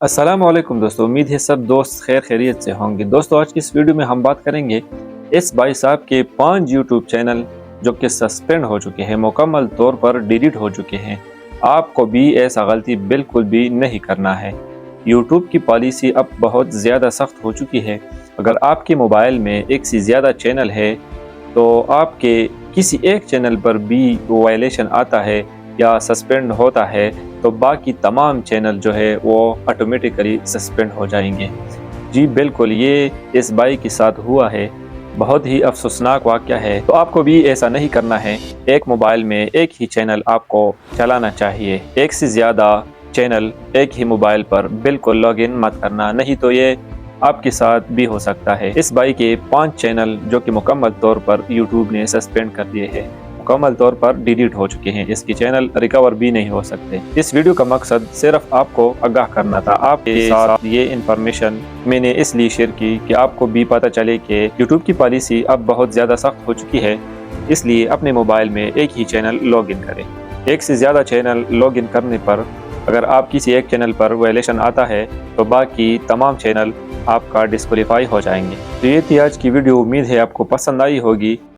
अस्सलाम वालेकुम दोस्तों, उम्मीद है सब दोस्त खैर खैरियत से होंगे। दोस्तों आज की इस वीडियो में हम बात करेंगे इस भाई साहब के 5 यूट्यूब चैनल जो कि सस्पेंड हो चुके हैं, मुकम्मल तौर पर डिलीट हो चुके हैं। आपको भी ऐसा गलती बिल्कुल भी नहीं करना है। यूट्यूब की पॉलिसी अब बहुत ज़्यादा सख्त हो चुकी है। अगर आपके मोबाइल में एक से ज़्यादा चैनल है तो आपके किसी एक चैनल पर भी वायलेशन आता है या सस्पेंड होता है तो बाकी तमाम चैनल जो है वो ऑटोमेटिकली सस्पेंड हो जाएंगे। जी बिल्कुल, ये इस भाई के साथ हुआ है। बहुत ही अफसोसनाक वाक़या है। तो आपको भी ऐसा नहीं करना है। एक मोबाइल में एक ही चैनल आपको चलाना चाहिए। एक से ज़्यादा चैनल एक ही मोबाइल पर बिल्कुल लॉगिन मत करना, नहीं तो ये आपके साथ भी हो सकता है। इस भाई के 5 चैनल जो कि मुकम्मल तौर पर यूट्यूब ने सस्पेंड कर दिए हैं, मुकम्मल तौर पर डिलीट हो चुके हैं। इसके चैनल रिकवर भी नहीं हो सकते। इस वीडियो का मकसद सिर्फ आपको आगाह करना था। आपके साथ ये इन्फॉर्मेशन मैंने इसलिए शेयर की कि आपको भी पता चले कि यूट्यूब की पॉलिसी अब बहुत ज़्यादा सख्त हो चुकी है। इसलिए अपने मोबाइल में एक ही चैनल लॉगिन करें। एक से ज़्यादा चैनल लॉगिन करने पर अगर आप किसी एक चैनल पर वायलेशन आता है तो बाकी तमाम चैनल आपका डिस्क्वालीफाई हो जाएंगे। तो ये थी आज की वीडियो। उम्मीद है आपको पसंद आई होगी।